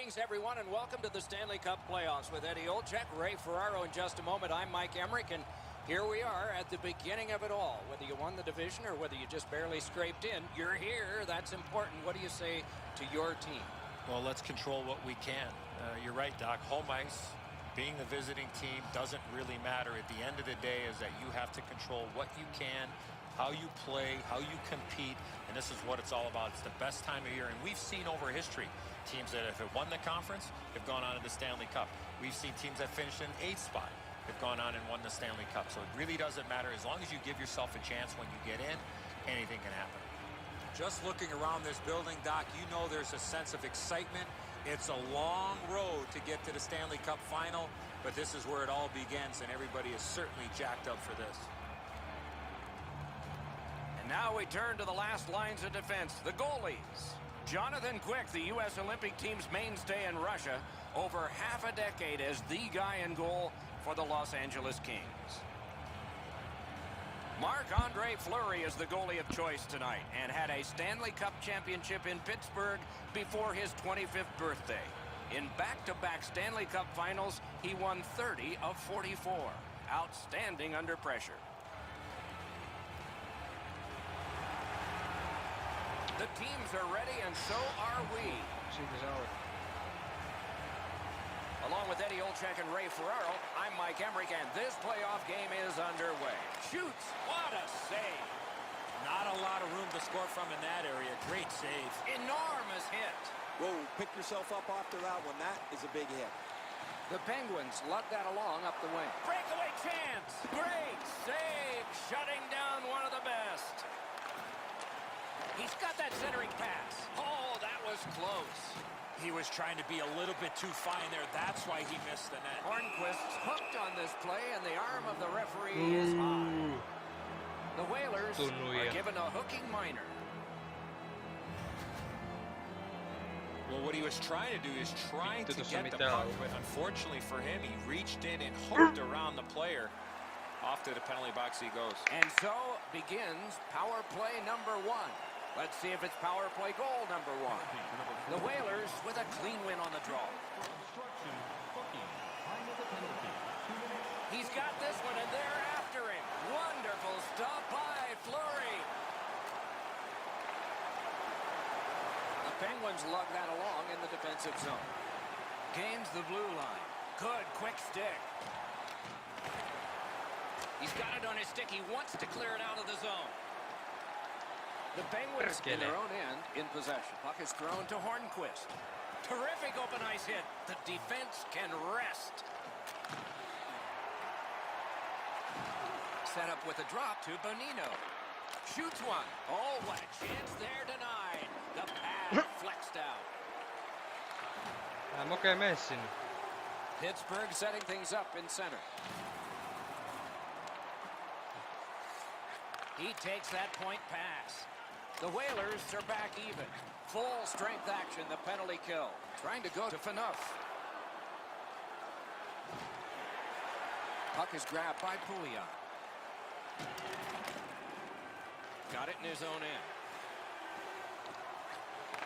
Greetings, everyone, and welcome to the Stanley Cup playoffs with Eddie Olczyk, Ray Ferraro. In just a moment, I'm Mike Emmerich, and here we are at the beginning of it all. Whether you won the division or whether you just barely scraped in, you're here. That's important. What do you say to your team? Well, let's control what we can. You're right, Doc. Home ice, being the visiting team, doesn't really matter. At the end of the day is that you have to control what you can, how you play, how you compete, and this is what it's all about. It's the best time of year, and we've seen over history teams that have won the conference have gone on to the Stanley Cup. We've seen teams that finished in 8th spot have gone on and won the Stanley Cup. So it really doesn't matter. As long as you give yourself a chance when you get in, anything can happen. Just looking around this building, Doc, you know there's a sense of excitement. It's a long road to get to the Stanley Cup final, but this is where it all begins, and everybody is certainly jacked up for this. And now we turn to the last lines of defense, the goalies. Jonathan Quick, the U.S. Olympic team's mainstay in Russia, over half a decade as the guy in goal for the Los Angeles Kings. Marc-Andre Fleury is the goalie of choice tonight and had a Stanley Cup championship in Pittsburgh before his 25th birthday. In back-to-back Stanley Cup finals, he won 30 of 44. Outstanding under pressure. The teams are ready, and so are we. Along with Eddie Olczyk and Ray Ferraro, I'm Mike Emmerich, and this playoff game is underway. Shoots! What a save! Not a lot of room to score from in that area. Great save. Enormous hit. Whoa, pick yourself up after that one. That is a big hit. The Penguins lug that along up the wing. Breakaway chance! Great save! Shutting down one of the best. He's got that centering pass. Oh, that was close. He was trying to be a little bit too fine there. That's why he missed the net. Hornquist's hooked on this play, and the arm of the referee is high. The Whalers are given a hooking minor. Well, what he was trying to do is trying to get the puck, but unfortunately for him, he reached in and hooked around the player. Off to the penalty box he goes. And so begins power play number 1. Let's see if it's power play goal number 1. The Whalers with a clean win on the draw. He's got this one, and they're after him. Wonderful stop by Fleury. The Penguins lug that along in the defensive zone. Gains the blue line. Good quick stick. He's got it on his stick. He wants to clear it out of the zone. The Penguins in their own end in possession. Puck is thrown to Hornquist. Terrific open ice hit. The defense can rest. Set up with a drop to Bonino. Shoots one. Oh, what a chance there denied. The pad flexed out. Pittsburgh setting things up in center. He takes that point pass. The Whalers are back even. Full strength action, the penalty kill. Trying to go to Phaneuf. Puck is grabbed by Pouliot. Got it in his own end.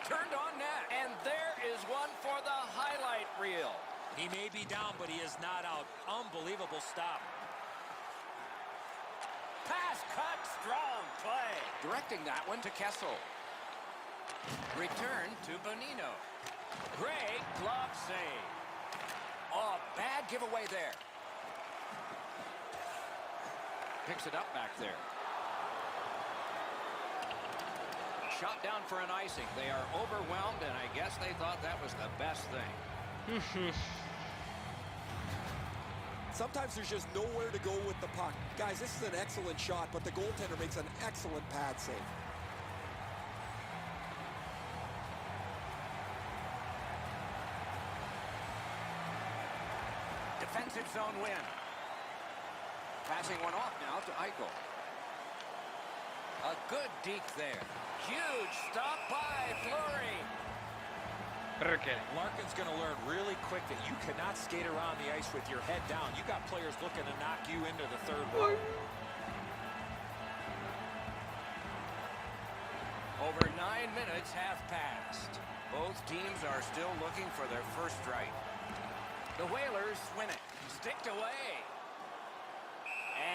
Turned on net, and there is one for the highlight reel. He may be down, but he is not out. Unbelievable stop. Pass cut, strong play. Directing that one to Kessel. Return to Bonino. Great glove save. Oh, bad giveaway there. Picks it up back there. Shot down for an icing. They are overwhelmed, and I guess they thought that was the best thing. Sometimes there's just nowhere to go with the puck. Guys, this is an excellent shot, but the goaltender makes an excellent pad save. Defensive zone win. Passing one off now to Eichel. A good deke there. Huge stop by Fleury. Larkin's going to learn really quick that you cannot skate around the ice with your head down. You got players looking to knock you into the third row. Over 9 minutes have passed. Both teams are still looking for their first strike. The Whalers win it. Sticked away.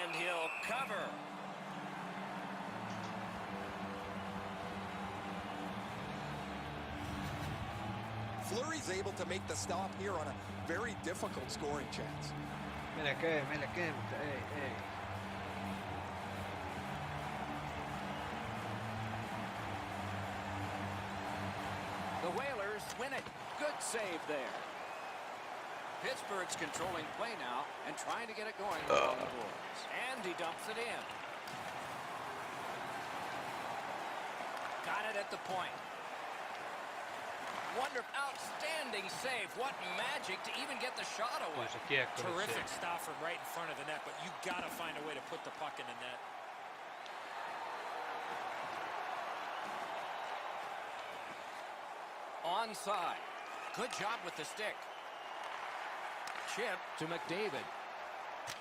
And he'll cover. Fleury's able to make the stop here on a very difficult scoring chance. Melkein, mutta ei. The Whalers win it. Good save there. Pittsburgh's controlling play now and trying to get it going on the boards. And he dumps it in. Got it at the point. Wonderful, outstanding save. What magic to even get the shot away. Terrific stop from right in front of the net, but you got to find a way to put the puck in the net. Onside. Good job with the stick. Chip to McDavid.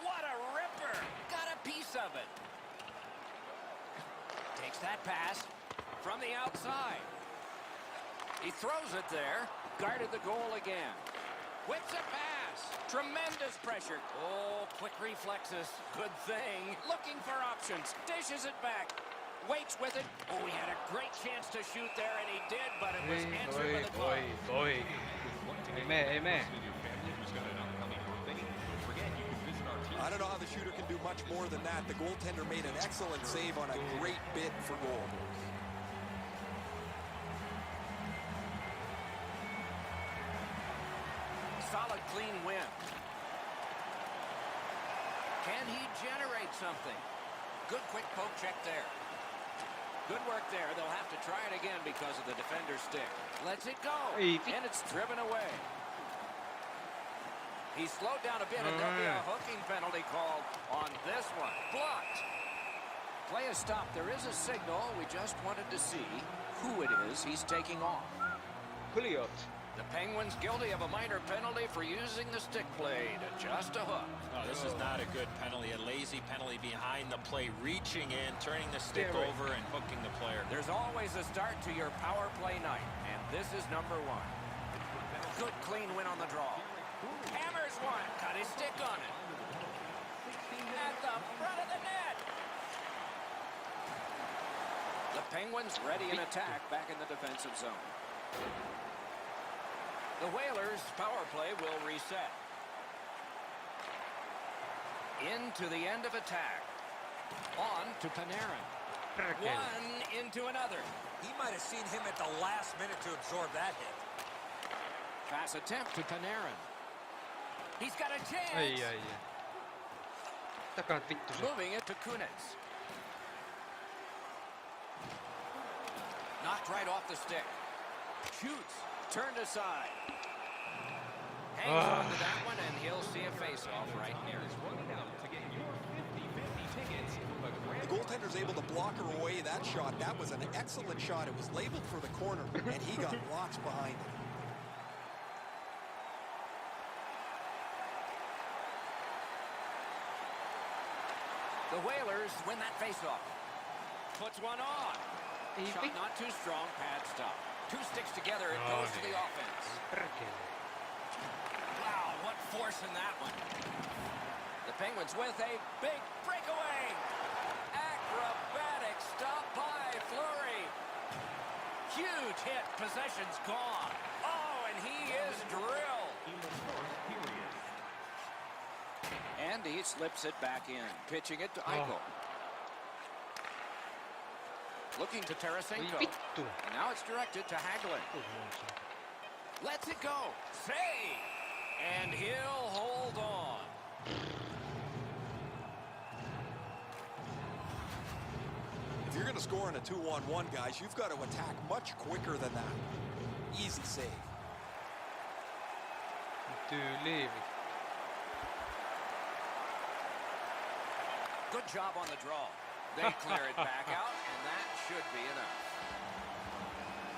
What a ripper. Got a piece of it. Takes that pass from the outside. He throws it there. Guarded the goal again. Whips a pass. Tremendous pressure. Oh, quick reflexes. Good thing. Looking for options. Dishes it back. Waits with it. Oh, he had a great chance to shoot there, and he did, but it was answered with a glove. Ei I don't know how the shooter can do much more than that. The goaltender made an excellent save on a great bid for goal. Solid, clean win. Can he generate something? Good quick poke check there. Good work there. They'll have to try it again because of the defender's stick. Lets it go. And it's driven away. He slowed down a bit, and there'll be a hooking penalty called on this one. Blocked. Play is stopped. There is a signal. We just wanted to see who it is he's taking off. Kuliot. The Penguins guilty of a minor penalty for using the stick blade. Just a hook. Oh, this is not a good penalty. A lazy penalty behind the play. Reaching in, turning the stick over, and hooking the player. There's always a start to your power play night, and this is number one. Good clean win on the draw. Hammers one. Got his stick on it. At the front of the net. The Penguins ready in attack back in the defensive zone. The Whalers' power play will reset. Into the end of attack. On to Panarin. One into another. He might have seen him at the last minute to absorb that hit. Pass attempt to Panarin. He's got a chance. Takat vittu se. Moving it to Kunitz. Knocked right off the stick. Shoots. Turned aside. Hangs on to that one, and he'll see a face-off right near it. The goaltender's able to block her away that shot. That was an excellent shot. It was labeled for the corner, and he got lots behind it. The Whalers win that face-off. Puts one on. Shot not too strong, pad stop. Two sticks together, it goes to the offense. Wow, what force in that one. The Penguins with a big breakaway. Acrobatic stop by Fleury. Huge hit, possession's gone. Oh, and he is drilled. And he slips it back in, pitching it to Eichel. Looking to Tarasenko. And now it's directed to Hagelin. Lets it go. Save. And he'll hold on. If you're going to score in a 2-on-1, guys, you've got to attack much quicker than that. Easy save. Good job on the draw. They clear it back out, and that should be enough.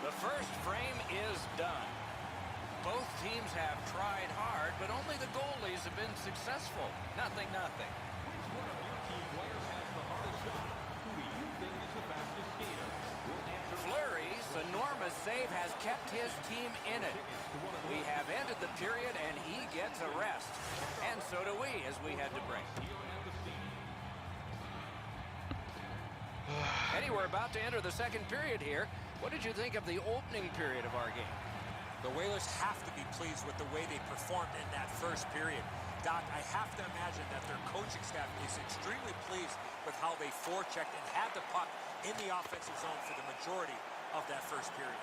The first frame is done. Both teams have tried hard, but only the goalies have been successful. 0-0. Which one of your team players has the hardest shot? Who do you think is the fastest skater? Fleury's enormous save has kept his team in it. We have ended the period, and he gets a rest. And so do we as we head to break. Eddie, we're about to enter the second period here. What did you think of the opening period of our game? The Whalers have to be pleased with the way they performed in that first period. Doc, I have to imagine that their coaching staff is extremely pleased with how they forechecked and had the puck in the offensive zone for the majority of that first period.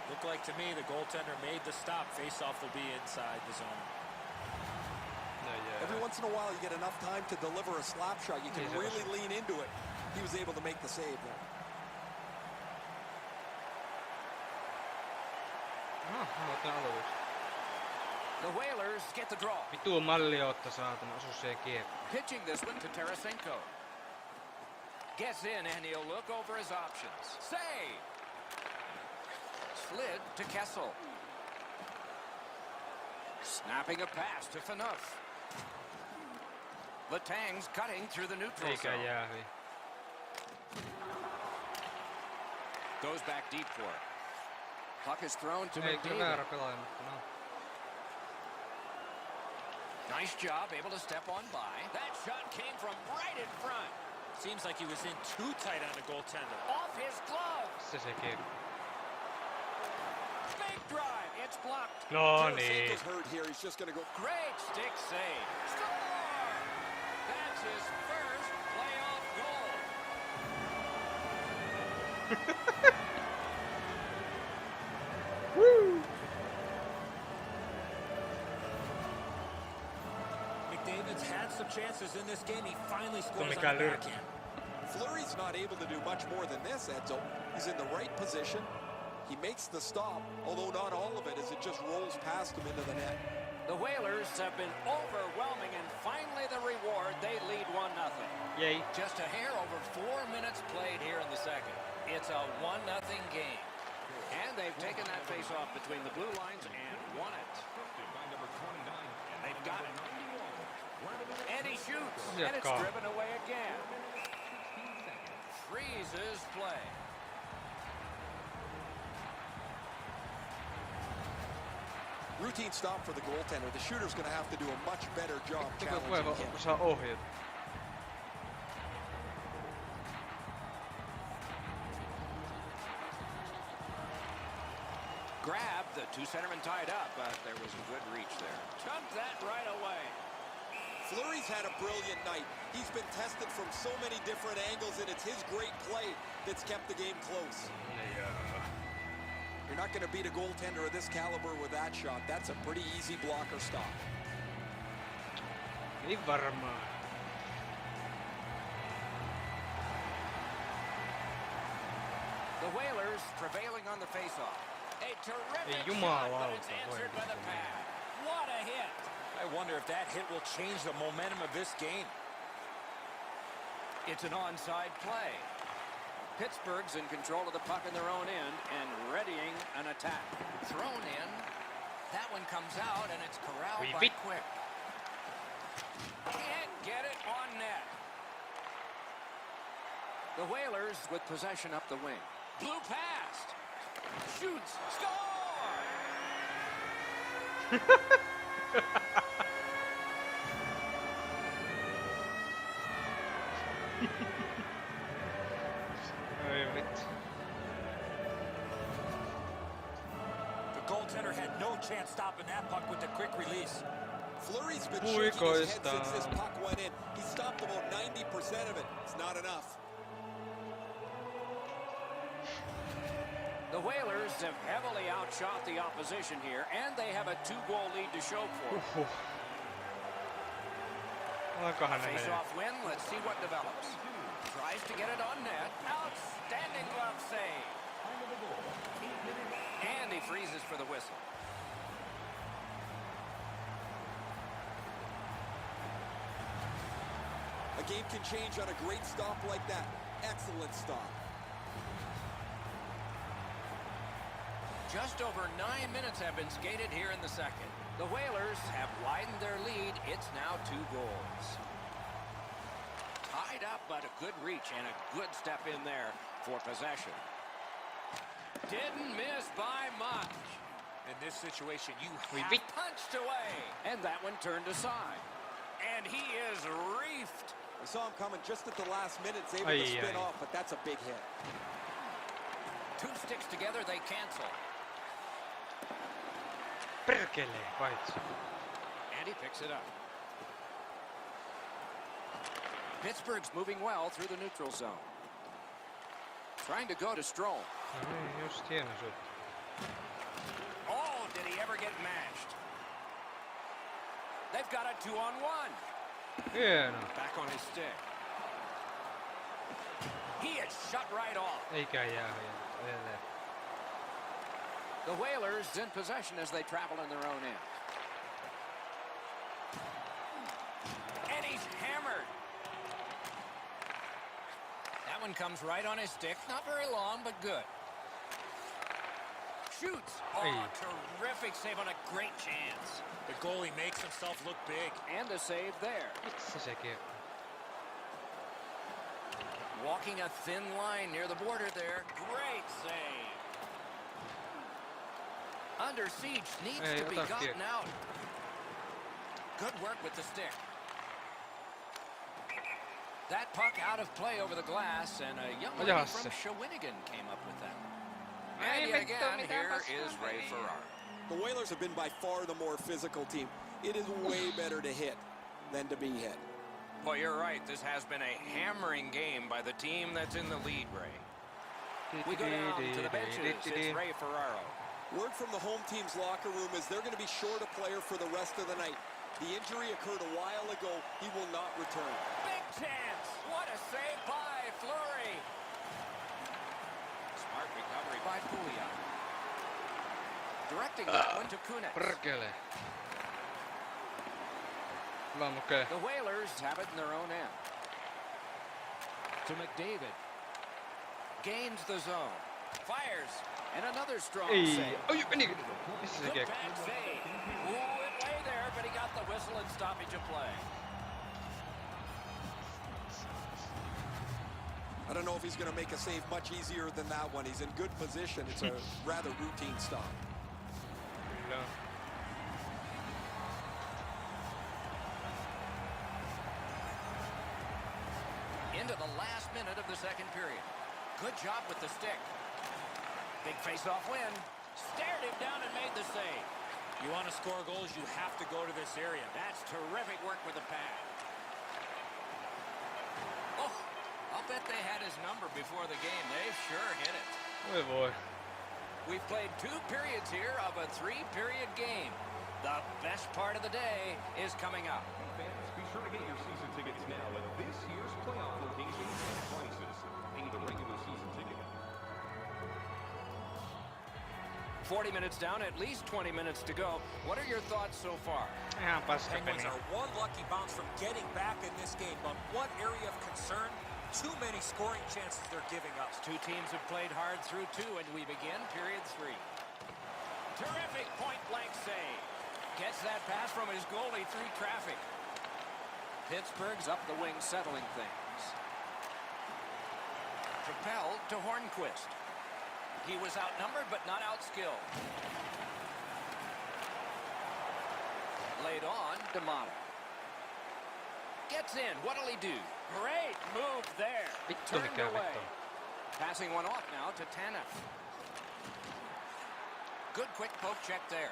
Looked like to me the goaltender made the stop. Face-off will be inside the zone. Every once in a while, you get enough time to deliver a slap shot. You can really lean into it. He was able to make the save there. The Whalers get the draw. Vitu malliotta saatana, osu siihen kiekkoon. Pitching this one to Tarasenko. Gets in and he'll look over his options. Save! Slid to Kessel. Snapping a pass to Phaneuf. Letang's cutting through the neutral Eikä zone. jäähi. Goes back deep for it. Puck is thrown to Ei kyllä McDavid. väärä pelaaja, mutta no. Nice job, able to step on by. That shot came from right in front. Seems like he was in too tight on the goaltender. Off his glove. Se kiekko. Big drive. It's blocked. No niin. Tarasenko's hurt here. He's just going to go. Great stick save. Score! That's his first playoff goal. Woo! McDavid's had some chances in this game. He finally scores on mikään the lyrkki. backhand. Fleury's not able to do much more than this, Edzo. He's in the right position. He makes the stop, although not all of it as it just rolls past him into the net. The Whalers have been overwhelming, and finally the reward. They lead 1-0. Yay. Just a hair over 4 minutes played here in the second. It's a 1-0 game. And they've taken that face-off between the blue lines and won it. They've got it. And he shoots. And it's driven away again. Freezes play. Routine stop for the goaltender. The shooter's going to have to do a much better job challenging him. Saa ohjata. Grabbed, the two centermen tied up, but there was a good reach there. Chunked that right away. Fleury's had a brilliant night. He's been tested from so many different angles, and it's his great play that's kept the game close. You're not going to beat a goaltender of this caliber with that shot. That's a pretty easy blocker stop. Ei varmaan. The Whalers prevailing on the faceoff. A terrific Ei shot, but it's jumalauta, answered voi by the vittu. pad. What a hit. I wonder if that hit will change the momentum of this game. It's an onside play. Pittsburgh's in control of the puck in their own end and readying an attack. Thrown in. That one comes out, and it's corralled by Quick. Can't get it on net. The Whalers with possession up the wing. Blew past. Shoots. Score! Ei vittu. The goaltender had no chance stopping that puck with the quick release. Fleury's been shaking his head since this puck went in. He stopped about 90% of it. It's not enough. The Whalers have heavily outshot the opposition here, and they have a 2-goal lead to show for it. Aikahan ne menee. Face-off win. Let's see what develops. Tries to get it on net. Outstanding glove save. And he freezes for the whistle. A game can change on a great stop like that. Excellent stop. Just over 9 minutes have been skated here in the second. The Whalers have widened their lead. It's now 2 goals. Tied up, but a good reach and a good step in there for possession. Didn't miss by much. In this situation, you We have beat. Punched away. And that one turned aside. And he is reefed. I saw him coming just at the last minute. He's able Aye, to spin aye. off, but that's a big hit. Two sticks together, they cancel. Perkele, paitsi. And he picks it up. Pittsburgh's moving well through the neutral zone. Trying to go to Stroll. No niin, just hieno sut. Oh, did he ever get matched? They've got a 2-on-1. Hieno. Back on his stick. He is shut right off. Eikä jää edelleen. The Whalers in possession as they travel in their own end. And he's hammered. That one comes right on his stick. Not very long, but good. Shoots. Oh, Hey. terrific save on a great chance. The goalie makes himself look big. And a save there. Miksi sekin? Walking a thin line near the border there. Great save. Under siege, needs Hey, to be ota gotten kiekko. out. Good work with the stick. That puck out of play over the glass, and a young lady Ajas from se. Shawinigan came up with that. Ei And yet vittu, again, mitä here paskaa is Ray meni. Ferraro. The Whalers have been by far the more physical team. It is way better to hit than to be hit. Well, you're right. This has been a hammering game by the team that's in the lead, Ray. We go down to the benches. It's Ray Ferraro. Word from the home team's locker room is they're going to be short a player for the rest of the night. The injury occurred a while ago. He will not return. Big chance. What a save by Fleury. Smart recovery by Pouliot. Directing that one to Kunitz. Perkele. Lammukee. The Whalers have it in their own end. To McDavid. Gains the zone. Fires. And another strong Ei. save. Oi, meni. Missä se Good kiekko? bad save. Ooh, it lay there, but he got the whistle and stoppage of play. I don't know if he's going to make a save much easier than that one. He's in good position. It's a rather routine stop. Kyllä. Into the last minute of the second period. Good job with the stick. Big face-off win. Stared him down and made the save. You want to score goals, you have to go to this area. That's terrific work with the pad. Oh, I'll bet they had his number before the game. They sure hit it. Oi voi. We've played 2 periods here of a 3-period game. The best part of the day is coming up. Fans, be sure to get your season tickets now at this year's playoff locations and prices. Pay the regular season ticket. 40 minutes down, at least 20 minutes to go. What are your thoughts so far? Ihan paska Penguins peli. are one lucky bounce from getting back in this game, but what area of concern? Too many scoring chances they're giving up. 2 teams have played hard through 2, and we begin period 3. Terrific point-blank save. Gets that pass from his goalie through traffic. Pittsburgh's up the wing, settling things. Propelled to Hornquist. He was outnumbered, but not outskilled. Laid on to Mata. Gets in. What'll he do? Great move there. Vittu Turned mikä away. vittu. Passing one off now to Tanev. Good quick poke check there.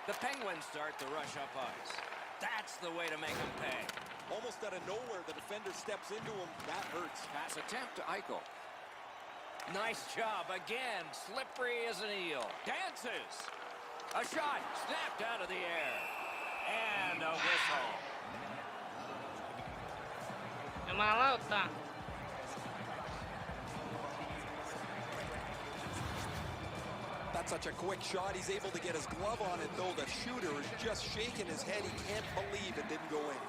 The Penguins start to rush up ice. That's the way to make them pay. Almost out of nowhere, the defender steps into him. That hurts. Pass attempt to Eichel. Nice job again. Slippery as an eel. Dances. A shot snapped out of the air. And a whistle. Jumalauta. That's such a quick shot. He's able to get his glove on it, though. The shooter is just shaking his head. He can't believe it didn't go in.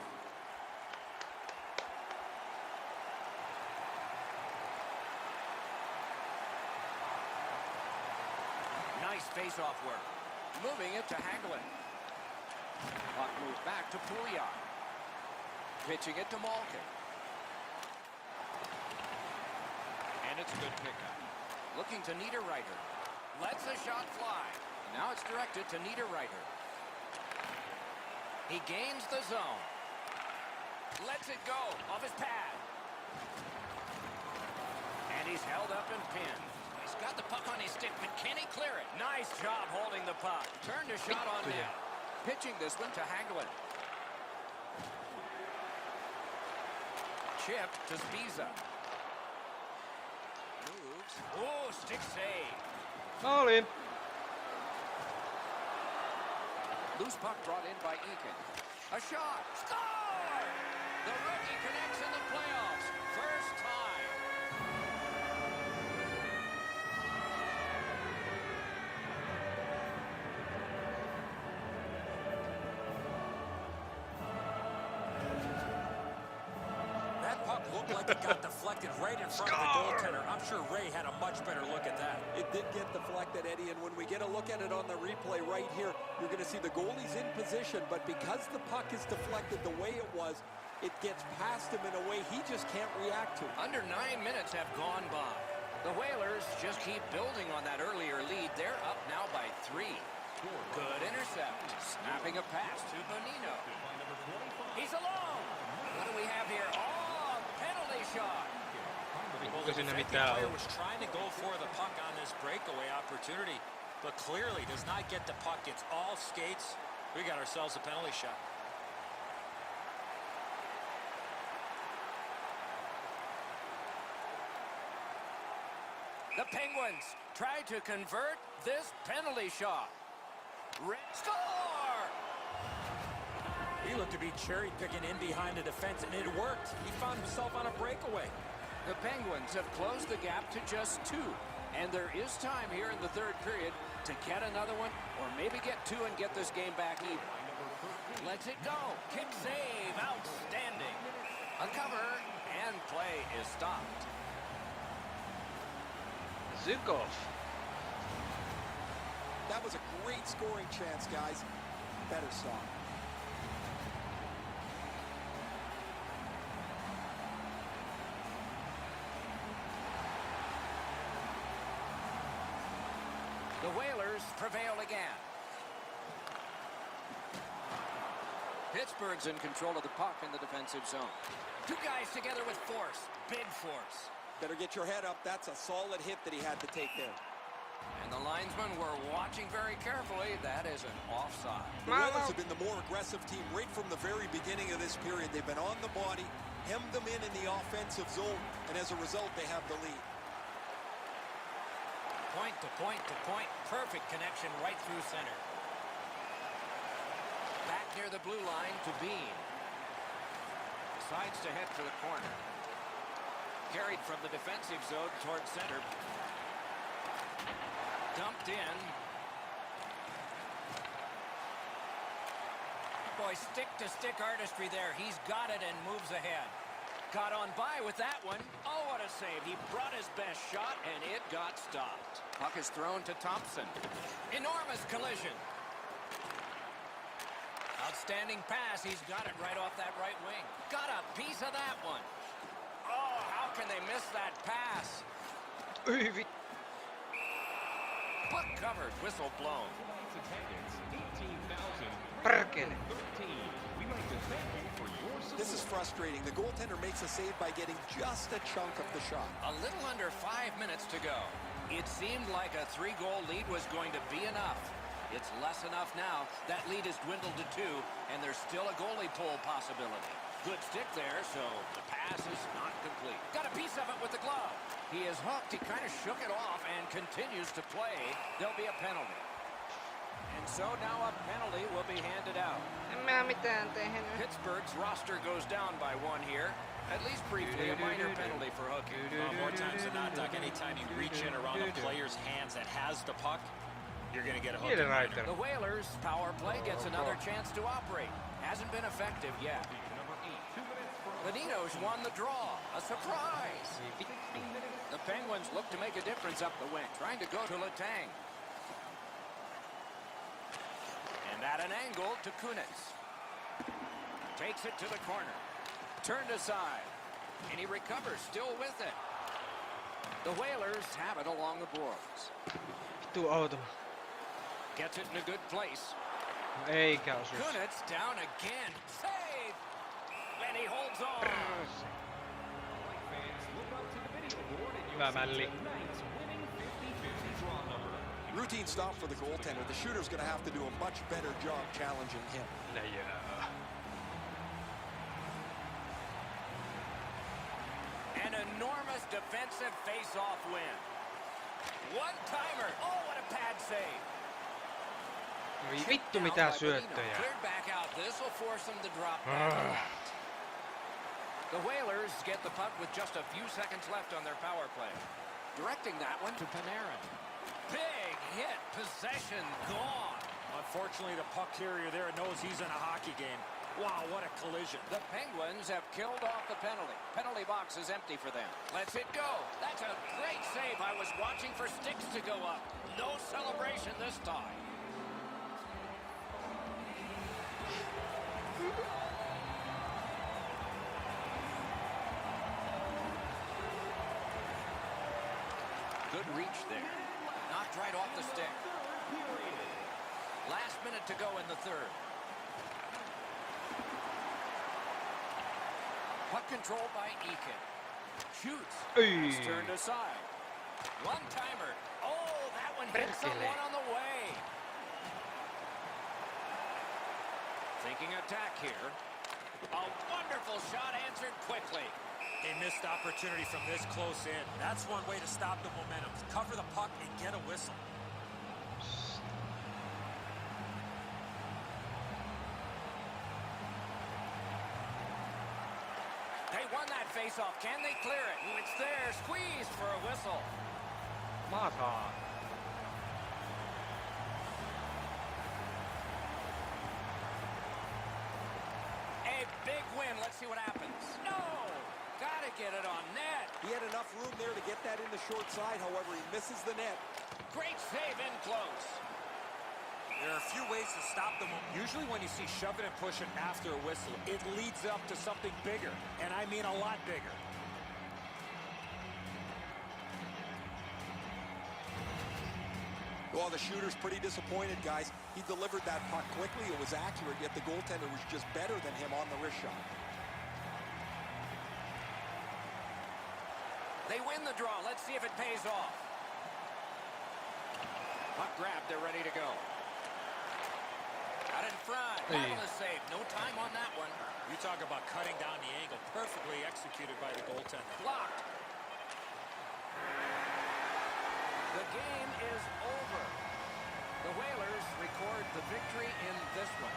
Nice face-off work. Moving it to Hagelin. Puck moves back to Pouliot. Pitching it to Malkin. And it's a good pickup. Looking to Niederreiter. Lets a shot fly. Now it's directed to Niederreiter. He gains the zone. Lets it go off his pad. And he's held up and pinned. He's got the puck on his stick, but can he clear it? Nice job holding the puck. Turned a shot on net. Pitching this one to Hagelin. Chip to Spiza. Moves. Oh, stick save. All in. Loose puck brought in by Eakin. A shot. Score! The rookie connects in the playoffs. First time. That puck looked like it got deflected right in front of the goaltender. I'm sure Ray had a much better look at that. It did get deflected, Eddie, and when we get a look at it on the replay right here, you're going to see the goalie's in position, but because the puck is deflected the way it was, it gets past him in a way he just can't react to. Under 9 minutes have gone by. The Whalers just keep building on that earlier lead. They're up now by 3. Good intercept. Snapping a pass to Bonino. He's alone. What do we have here? Oh, penalty shot. Well, the defensive player was trying to go for the puck on this breakaway opportunity, but clearly does not get the puck. It's all skates. We got ourselves a penalty shot. The Penguins try to convert this penalty shot. Score! He looked to be cherry-picking in behind the defense, and it worked. He found himself on a breakaway. The Penguins have closed the gap to just 2. And there is time here in the third period to get another one, or maybe get 2 and get this game back even. Lets it go. Kick save. Outstanding. A cover, and play is stopped. Zukov. That was a great scoring chance, guys. Better stop. The Whalers prevail again. Pittsburgh's in control of the puck in the defensive zone. 2 guys together with force. Big force. Better get your head up. That's a solid hit that he had to take there. And the linesmen were watching very carefully. That is an offside. The Whalers have been the more aggressive team right from the very beginning of this period. They've been on the body, hemmed them in the offensive zone, and as a result, they have the lead. Point to point to point. Perfect connection right through center. Back near the blue line to Bean. Decides to head to the corner. Carried from the defensive zone towards center. Dumped in. Boy, stick-to-stick artistry there. He's got it and moves ahead. Got on by with that one. Oh, what a save. He brought his best shot, and it got stopped. Puck is thrown to Thompson. Enormous collision. Outstanding pass. He's got it right off that right wing. Got a piece of that one. Oh, how can they miss that pass? Puck covered. Whistle blown. This is frustrating. The goaltender makes a save by getting just a chunk of the shot. A little under 5 minutes to go. It seemed like a 3-goal lead was going to be enough. It's less enough now. That lead has dwindled to 2, and there's still a goalie pull possibility. Good stick there, so the pass is not complete. Got a piece of it with the glove. He is hooked. He kind of shook it off and continues to play. There'll be a penalty. And so now a penalty will be handed out. Pittsburgh's roster goes down by 1 here. At least briefly, a minor penalty for hooking. More times than not, Doc, anytime you reach in around a player's hands that has the puck, you're going to get a hook. The Whalers' power play gets another chance to operate. Hasn't been effective yet. Bonino's won the draw. A surprise. The Penguins look to make a difference up the wing. Trying to go to Letang. And at an angle to Kunitz. Takes it to the corner. Turned aside. And he recovers, still with it. The Whalers have it along the boards. Vittu auto. Gets it in a good place. Eikä osu. Kunitz down again. Save! And he holds on. Fans, look up to the video board and Hyvä you'll see mälli. tonight's winning 50-50 draw number. Routine stop for the goaltender. The shooter's going to have to do a much better job challenging him. Läjää. An enormous defensive face-off win. One-timer. Oh, what a pad save. Voi vittu mitä syöttöjä. Cleared back out. This will force them to drop back a lot. The Whalers get the puck with just a few seconds left on their power play. Directing that one to Panarin. Big hit. Possession gone. Unfortunately, the puck carrier there knows he's in a hockey game. Wow, what a collision. The Penguins have killed off the penalty. Penalty box is empty for them. Let's it go. That's a great save. I was watching for sticks to go up. No celebration this time. Good reach there. Knocked right off the stick. Last minute to go in the third. Puck controlled by Eakin. Shoots. Ei. It's turned aside. One-timer. Oh, that one hit someone on the way. Thinking attack here. A wonderful shot answered quickly. A missed opportunity from this close in. That's one way to stop the momentum. Cover the puck and get a whistle. They won that face-off. Can they clear it? Ooh, it's there. Squeeze for a whistle. Mataa. A big win. Let's see what happens. No! Gotta get it on net. He had enough room there to get that in the short side. However, he misses the net. Great save in close. There are a few ways to stop them. Usually when you see shove it and push it after a whistle, it leads up to something bigger. And I mean a lot bigger. Well, the shooter's pretty disappointed, guys. He delivered that puck quickly. It was accurate, yet the goaltender was just better than him on the wrist shot. They win the draw. Let's see if it pays off. Puck grabbed. They're ready to go. Out in front. Marvelous save. No time on that one. You talk about cutting down the angle. Perfectly executed by the goaltender. Blocked. The game is over. The Whalers record the victory in this one.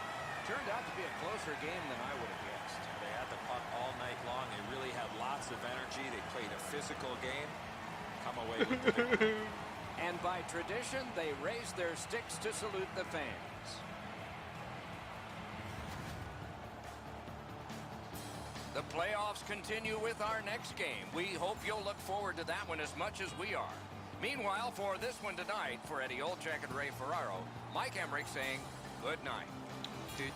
Turned out to be a closer game than I would have guessed. They had the puck all night long. They really had lots of energy. They played a physical game. Come away with the victory. And by tradition, they raise their sticks to salute the fans. The playoffs continue with our next game. We hope you'll look forward to that one as much as we are. Meanwhile, for this one tonight, for Eddie Olczyk and Ray Ferraro, Mike Emmerich saying good night. He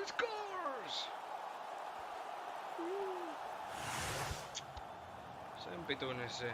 scores! Sen pituinen se.